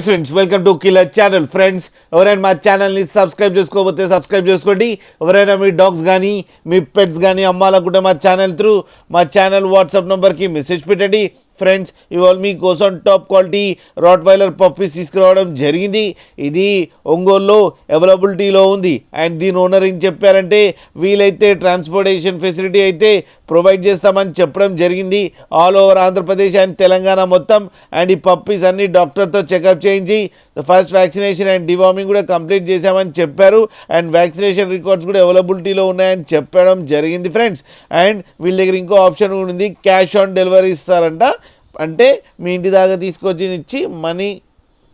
Friends welcome to killer channel. Friends ఎవరైనా మా ఛానల్ని సబ్స్క్రైబ్ చేసుకోకపోతే సబ్స్క్రైబ్ చేసుకోండి. ఎవరైనా మీ డాగ్స్ కానీ మీ పెట్స్ కానీ అమ్మాలనుకుంటే మా ఛానల్ వాట్సాప్ నెంబర్కి మెసేజ్ పెట్టండి. ఫ్రెండ్స్ ఇవాళ మీకోసం టాప్ క్వాలిటీ రాట్వైలర్ పప్పీస్ తీసుకురావడం జరిగింది. ఇది ఒంగోలులో అవైలబిలిటీలో ఉంది. అండ్ దీని ఓనర్ ఏం చెప్పారంటే వీలైతే ట్రాన్స్పోర్టేషన్ ఫెసిలిటీ అయితే ప్రొవైడ్ చేస్తామని చెప్పడం జరిగింది. All over Andhra Pradesh and Telangana మొత్తం. అండ్ ఈ పప్పీస్ అన్ని డాక్టర్తో చెకప్ చేయించి ఫస్ట్ వ్యాక్సినేషన్ అండ్ డివార్మింగ్ కూడా కంప్లీట్ చేశామని చెప్పారు. అండ్ వ్యాక్సినేషన్ రికార్డ్స్ కూడా అవైలబిలిటీలో ఉన్నాయని చెప్పడం జరిగింది ఫ్రెండ్స్. అండ్ వీళ్ళ దగ్గర ఇంకో ఆప్షన్ కూడా ఉంది, క్యాష్ ఆన్ డెలివరీ ఇస్తారంట. అంటే మీ ఇంటి దాకా తీసుకొచ్చి ఇచ్చి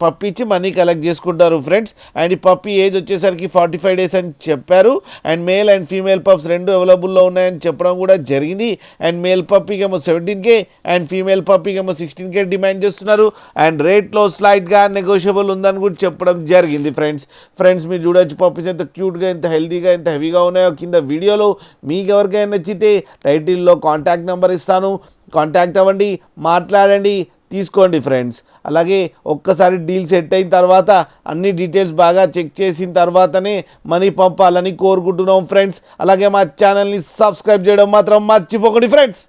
పప్పి ఇచ్చి మనీ కలెక్ట్ చేసుకుంటారు ఫ్రెండ్స్. అండ్ ఈ పప్పి ఏజ్ వచ్చేసరికి 45 days అని చెప్పారు. And male and female pups రెండు అవైలబుల్లో ఉన్నాయని చెప్పడం కూడా జరిగింది. అండ్ మేల్ పప్పికి ఏమో 17K అండ్ ఫీమేల్ పప్పికి ఏమో 16K డిమాండ్ చేస్తున్నారు. అండ్ రేట్లో స్లైట్గా నెగోషియబుల్ ఉందని కూడా చెప్పడం జరిగింది ఫ్రెండ్స్ మీరు చూడొచ్చు పప్పీస్ ఎంత క్యూట్గా, ఎంత హెల్తీగా, ఎంత హెవీగా ఉన్నాయో కింద వీడియోలో. మీకు ఎవరికైనా నచ్చితే టైటిల్లో కాంటాక్ట్ నెంబర్ ఇస్తాను, కాంటాక్ట్ అవ్వండి, మాట్లాడండి, తీసుకోండి ఫ్రెండ్స్. అలాగే ఒక్కసారి డీల్ సెట్ అయిన తర్వాత అన్ని డీటెయిల్స్ బాగా చెక్ చేసిన తర్వాతనే మనీ పంపాలని కోరుకుంటున్నాం ఫ్రెండ్స్. అలాగే మా ఛానల్ని సబ్స్క్రైబ్ చేయడం మాత్రం మర్చిపోకండి ఫ్రెండ్స్.